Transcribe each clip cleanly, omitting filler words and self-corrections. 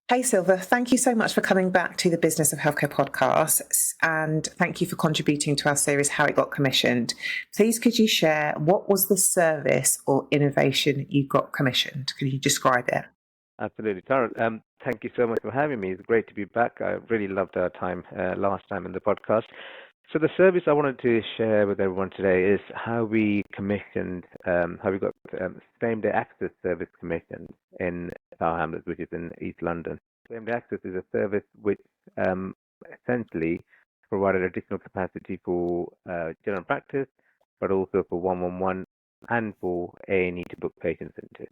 Hey Silva, thank you so much for coming back to the Business of Healthcare podcasts, and thank you for contributing to our series How It Got Commissioned. Please could you share what was the service or innovation you got commissioned? Could you describe it? Absolutely, Tara. Thank you so much for having me. It's great to be back. I really loved our time last time in the podcast. So the service I wanted to share with everyone today is how we commissioned, how we got same-day access service commissioned in Tower Hamlets, which is in East London. Same-day access is a service which essentially provided additional capacity for general practice, but also for 111 and for A&E to book patients into.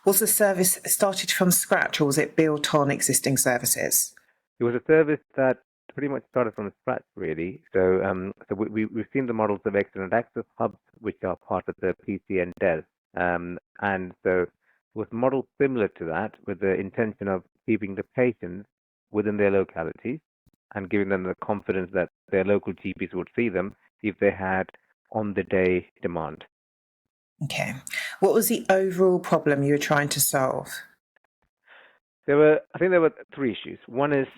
Was the service started from scratch or was it built on existing services? It was a service that pretty much started from scratch, really. So we've seen the models of excellent access hubs, which are part of the PCN DES. And so it was modeled similar to that with the intention of keeping the patients within their localities and giving them the confidence that their local GPs would see them if they had on-the-day demand. Okay. What was the overall problem you were trying to solve? I think there were three issues. One is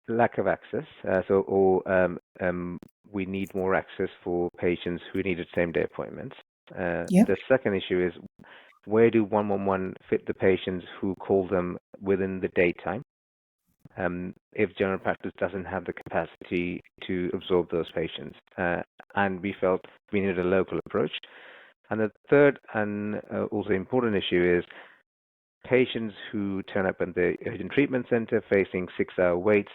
lack of access. We need more access for patients who needed same-day appointments. The second issue is where do 111 fit the patients who call them within the daytime? If general practice doesn't have the capacity to absorb those patients, and we felt we needed a local approach. And the third and also important issue is patients who turn up in the urgent treatment center facing 6-hour waits,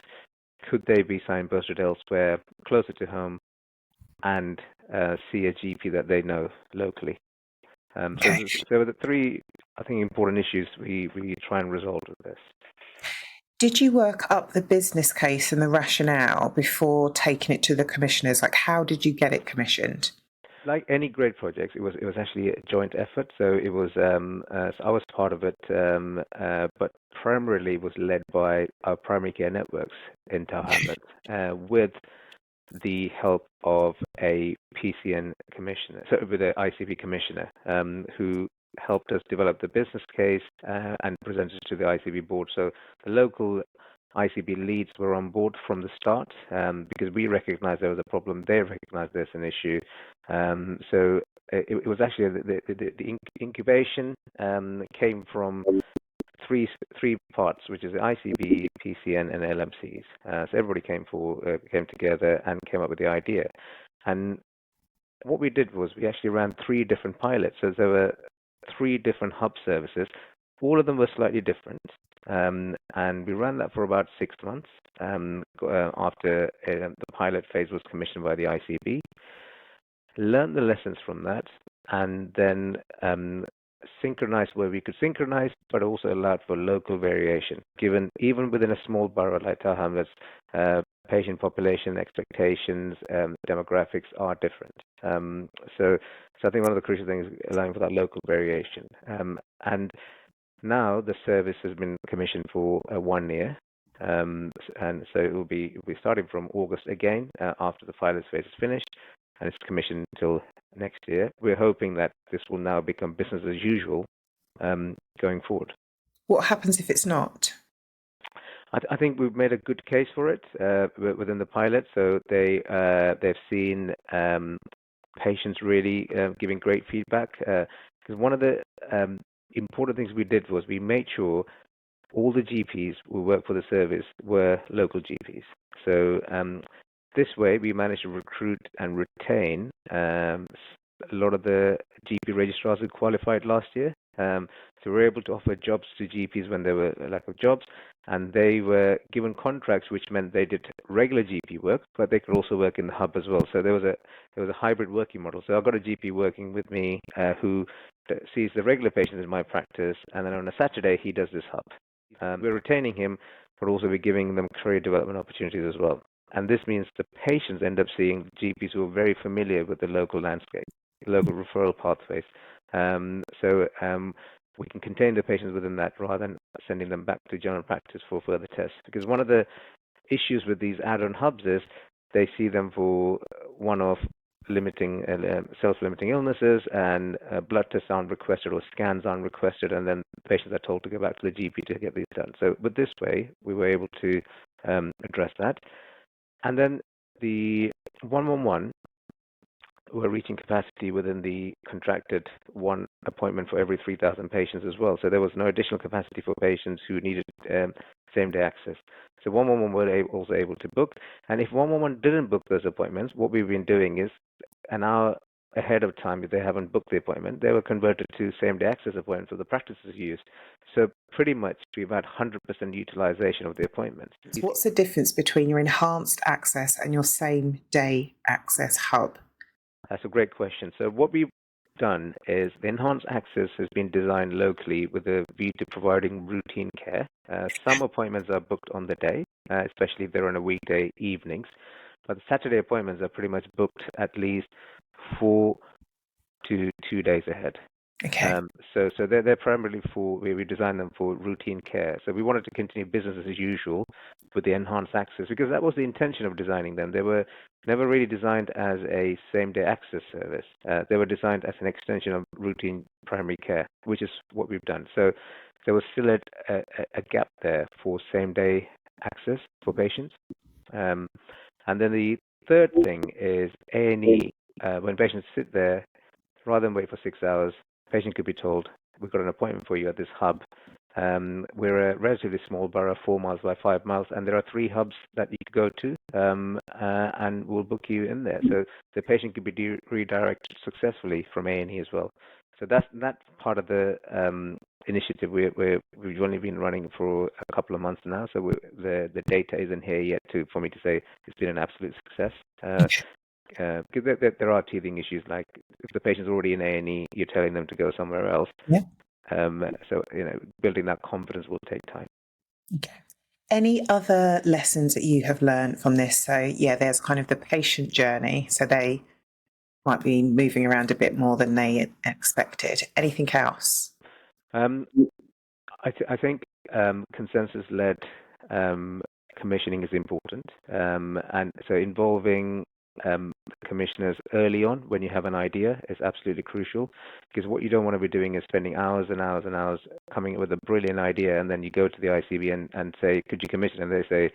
could they be signposted elsewhere, closer to home, and see a GP that they know locally? So there were the three, I think, important issues we try and resolve with this. Did you work up the business case and the rationale before taking it to the commissioners? Like, how did you get it commissioned? Like any great project, it was actually a joint effort. So it was so I was part of it, but primarily it was led by our primary care networks in Tower Hamlets, with the help of a PCN commissioner, so with an ICB commissioner, who helped us develop the business case and presented it to the ICB board. So the local ICB leads were on board from the start because we recognized there was a problem. They recognized there's an issue. So it was actually the incubation came from three parts, which is the ICB, PCN, and LMCs. So everybody came together and came up with the idea. And what we did was we actually ran 3 different pilots. So there were 3 different hub services. All of them were slightly different. And we ran that for about 6 months after the pilot phase was commissioned by the ICB. Learned the lessons from that, and then synchronized where we could synchronize, but also allowed for local variation. Given even within a small borough like Tower Hamlets, patient population expectations, demographics are different. So I think one of the crucial things is allowing for that local variation. And now the service has been commissioned for 1 year. And so it will be starting from August again after the pilot phase is finished, and it's commissioned until next year. We're hoping that this will now become business as usual going forward. What happens if it's not? I think we've made a good case for it within the pilot. So they've seen patients really giving great feedback. Because one of the important things we did was we made sure all the GPs who work for the service were local GPs. So this way, we managed to recruit and retain a lot of the GP registrars who qualified last year. So we were able to offer jobs to GPs when there were a lack of jobs, and they were given contracts, which meant they did regular GP work, but they could also work in the hub as well. So there was a hybrid working model. So I've got a GP working with me who sees the regular patients in my practice, and then on a Saturday he does this hub. We're retaining him, but also we're giving them career development opportunities as well. And this means the patients end up seeing GPs who are very familiar with the local landscape, local referral pathways. So we can contain the patients within that rather than sending them back to general practice for further tests. Because one of the issues with these add-on hubs is they see them for one-off self-limiting illnesses, and blood tests aren't requested or scans aren't requested, and then patients are told to go back to the GP to get these done. So with this way, we were able to address that. And then the 111, we're reaching capacity within the contracted one appointment for every 3,000 patients as well. So there was no additional capacity for patients who needed same-day access. So 111 were also able to book. And if 111 didn't book those appointments, what we've been doing is an hour ahead of time, if they haven't booked the appointment, they were converted to same-day access appointments for the practices used. So pretty much we've had 100% utilization of the appointments. What's the difference between your enhanced access and your same-day access hub? That's a great question. So what we've done is the enhanced access has been designed locally with a view to providing routine care. Some appointments are booked on the day, especially if they're on a weekday evenings. But the Saturday appointments are pretty much booked at least 4 to 2 days ahead. Okay. So they're primarily we designed them for routine care. So we wanted to continue business as usual with the enhanced access because that was the intention of designing them. They were never really designed as a same-day access service. They were designed as an extension of routine primary care, which is what we've done. So there was still a gap there for same-day access for patients. And then the third thing is A&E. When patients sit there, rather than wait for 6 hours, patient could be told, we've got an appointment for you at this hub. We're a relatively small borough, 4 miles by 5 miles, and there are 3 hubs that you could go to, and we'll book you in there. So the patient could be redirected successfully from A&E as well. So that's part of the initiative. We've only been running for a couple of months now, so the data isn't here yet for me to say it's been an absolute success. Because there are teething issues, like if the patient's already in A&E, you're telling them to go somewhere else. Yeah. So building that confidence will take time. Okay. Any other lessons that you have learned from this? So yeah, there's kind of the patient journey. So they might be moving around a bit more than they expected. Anything else? I think consensus-led commissioning is important, and so involving commissioners early on when you have an idea is absolutely crucial, because what you don't want to be doing is spending hours and hours and hours coming up with a brilliant idea, and then you go to the ICB and say, could you commission? And they say,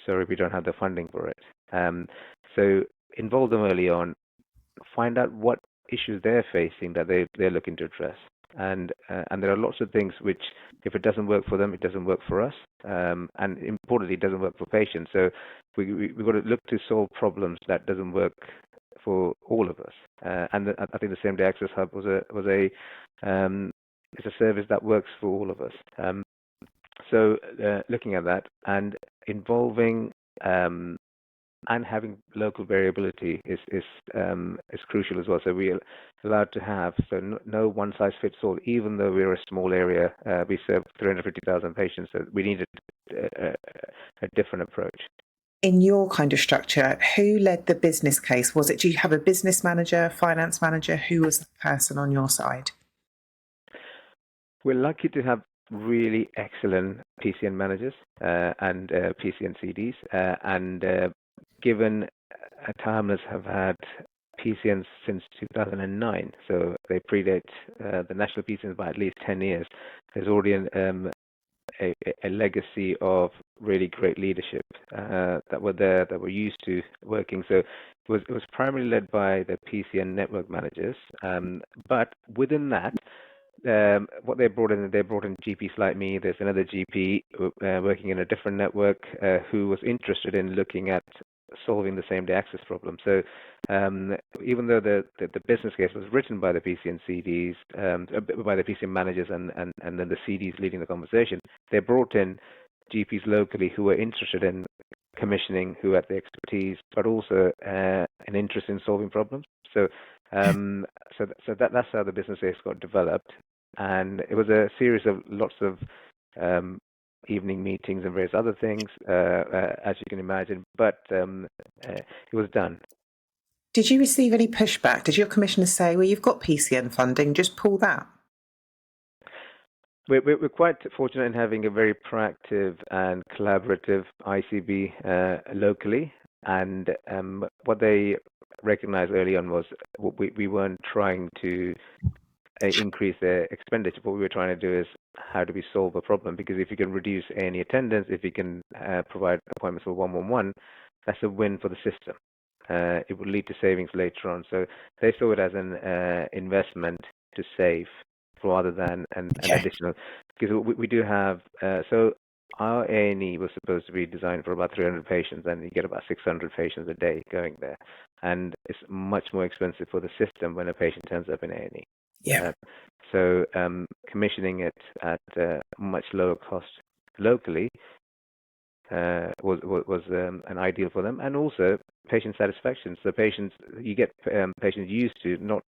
sorry, we don't have the funding for it. So involve them early on, find out what issues they're facing that they're looking to address. And there are lots of things which, if it doesn't work for them, it doesn't work for us. And importantly, it doesn't work for patients. So we've got to look to solve problems that doesn't work for all of us. And I think the same day access hub was a it's a service that works for all of us. So looking at that and involving and having local variability is crucial as well. So we're allowed to have no one size fits all. Even though we're a small area, we serve 350,000 patients. So we needed a different approach. In your kind of structure, who led the business case? Do you have a business manager, finance manager? Who was the person on your side? We're lucky to have really excellent PCN managers and PCN CDs, and given Tower Hamlets have had PCNs since 2009, so they predate the national PCNs by at least 10 years. There's already a legacy of really great leadership that were there, that were used to working. So it was primarily led by the PCN network managers, but within that, what they brought in GPs like me. There's another GP working in a different network who was interested in looking at solving the same day access problem. So even though the business case was written by the PCN CDs, by the PCN managers and then the CDs leading the conversation, they brought in GPs locally who were interested in commissioning, who had the expertise, but also an interest in solving problems. So that's how the business case got developed, and it was a series of lots of evening meetings and various other things, as you can imagine, but it was done. Did you receive any pushback? Did your commissioner say, well, you've got PCN funding, just pull that? We're quite fortunate in having a very proactive and collaborative ICB locally, and what they recognized early on was we weren't trying to increase their expenditure. What we were trying to do is how do we solve a problem? Because if you can reduce any attendance, if you can provide appointments for 111, that's a win for the system. It will lead to savings later on. So they saw it as an investment to save rather than an additional. Because we do have, so our A&E was supposed to be designed for about 300 patients, and you get about 600 patients a day going there. And it's much more expensive for the system when a patient turns up in A&E. Yeah. So commissioning it at much lower cost locally was an ideal for them, and also patient satisfaction. So you get patients used to not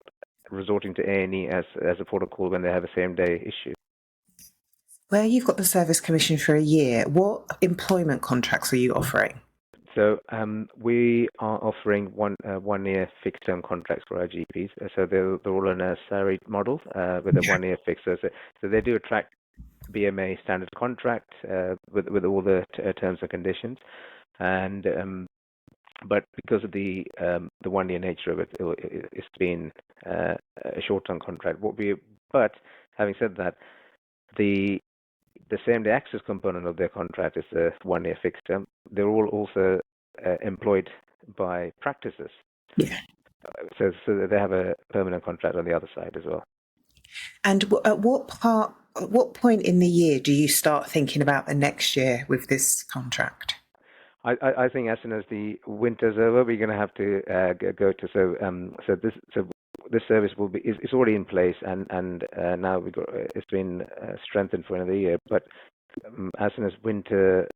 resorting to A&E as a protocol when they have a same day issue. Where you've got the service commission for a year, what employment contracts are you offering? So we are offering one year fixed term contracts for our GPs. So they're all on a salaried model with a 1 year fixed. So they do attract BMA standard contract with all the terms and conditions, and but because of the 1 year nature of it, it's been a short term contract. But having said that, the same day access component of their contract is a 1 year fixed term. They're all also employed by practices. Yeah. So they have a permanent contract on the other side as well. And at what point in the year do you start thinking about the next year with this contract? I think as soon as the winter's over, we're going to have to go to this service will be it's already in place, and now it's been strengthened for another year. But as soon as winter,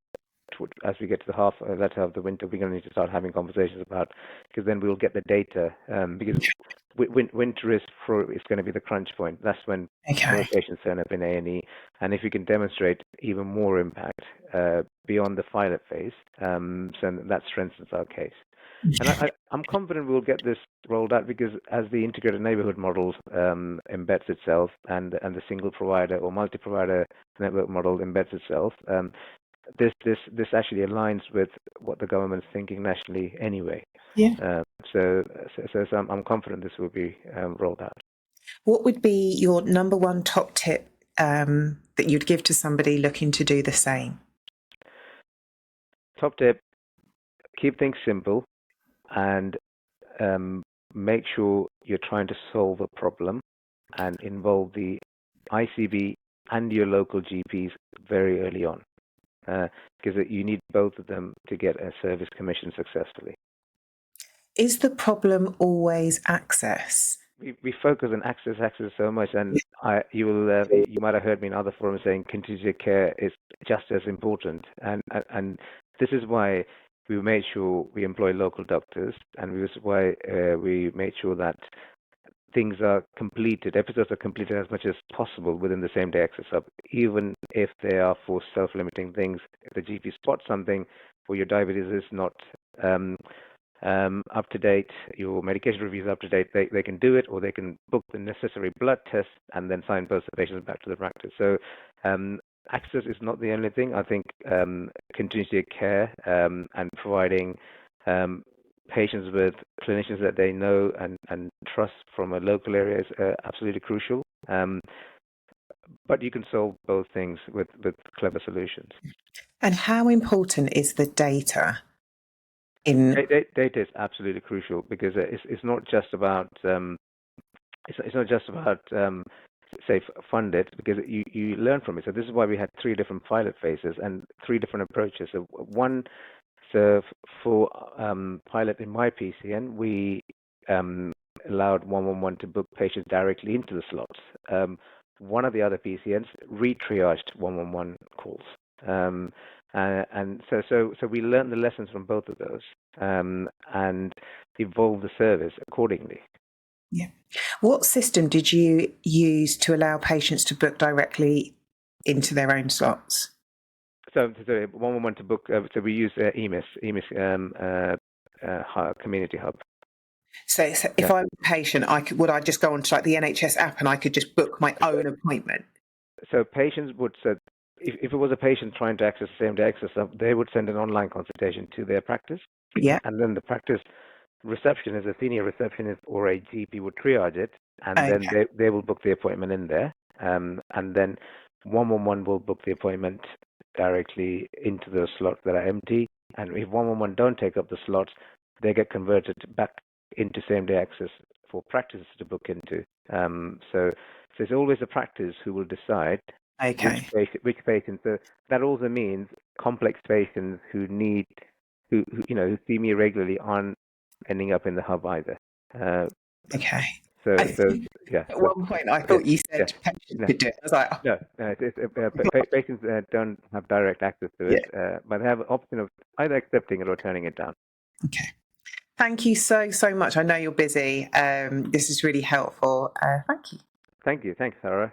as we get to the latter half of the winter, we're going to need to start having conversations about, because then we'll get the data, because winter is going to be the crunch point. That's when more patients turn up in A&E, and if we can demonstrate even more impact beyond the pilot phase, so that strengthens our case. And I'm confident we'll get this rolled out, because as the integrated neighborhood model embeds itself, and the single provider or multi-provider network model embeds itself, this actually aligns with what the government's thinking nationally anyway. Yeah. So I'm confident this will be rolled out. What would be your number one top tip that you'd give to somebody looking to do the same? Top tip: keep things simple, and make sure you're trying to solve a problem, and involve the ICB and your local GPs very early on, because you need both of them to get a service commission successfully. Is the problem always access? We focus on access so much, and you might have heard me in other forums saying continuity care is just as important, and this is why we made sure we employ local doctors, and this is why we made sure that things are completed, episodes are completed as much as possible within the same day access hub, even if they are for self-limiting things. If the GP spots something, or your diabetes is not up to date, your medication review is up to date, they can do it, or they can book the necessary blood tests and then signpost the patient back to the practice. So access is not the only thing. I think continuity of care and providing patients with clinicians that they know and trust from a local area is absolutely crucial. But you can solve both things with clever solutions. And how important is the data? Data is absolutely crucial, because it's not just about say fund it, because you learn from it. So this is why we had 3 different pilot phases and 3 different approaches. So for pilot in my PCN, we allowed 111 to book patients directly into the slots. One of the other PCNs re-triaged 111 calls. And so we learned the lessons from both of those, and evolved the service accordingly. Yeah. What system did you use to allow patients to book directly into their own slots? So 111 to book. So we use EMIS Community Hub. So if I'm a patient, would I just go onto like the NHS app and I could just book my own appointment? So patients would if it was a patient trying to access the same day access hub, they would send an online consultation to their practice. Yeah. And then the practice receptionist, a senior receptionist or a GP would triage it, and then Okay. they will book the appointment in there. And then 111 will book the appointment directly into the slots that are empty. And if 111 don't take up the slots, they get converted back into same-day access for practices to book into. So it's always the practice who will decide Okay. which patient. So that also means complex patients who who see me regularly aren't ending up in the hub either. Okay. So I think yeah. at So one point I yeah, thought you yeah. said patients No, could do it. I was like, oh, no. Patients don't have direct access to yeah. it, but they have an option of either accepting it or turning it down. Okay. Thank you so much. I know you're busy. This is really helpful. Thank you. Thank you. Thanks, Sarah.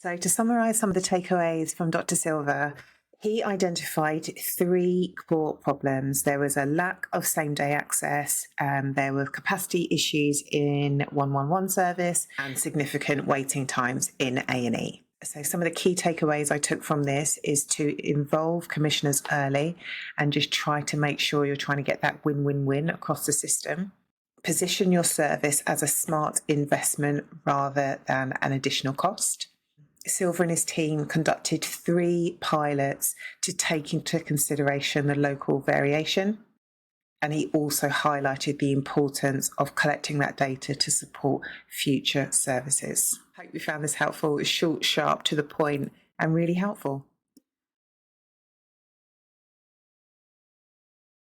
So to summarise some of the takeaways from Dr. Silva, he identified 3 core problems. There was a lack of same-day access, there were capacity issues in 111 service, and significant waiting times in A&E. So some of the key takeaways I took from this is to involve commissioners early and just try to make sure you're trying to get that win-win-win across the system. Position your service as a smart investment rather than an additional cost. Silva and his team conducted 3 pilots to take into consideration the local variation. And he also highlighted the importance of collecting that data to support future services. Hope you found this helpful. It's short, sharp, to the point, and really helpful.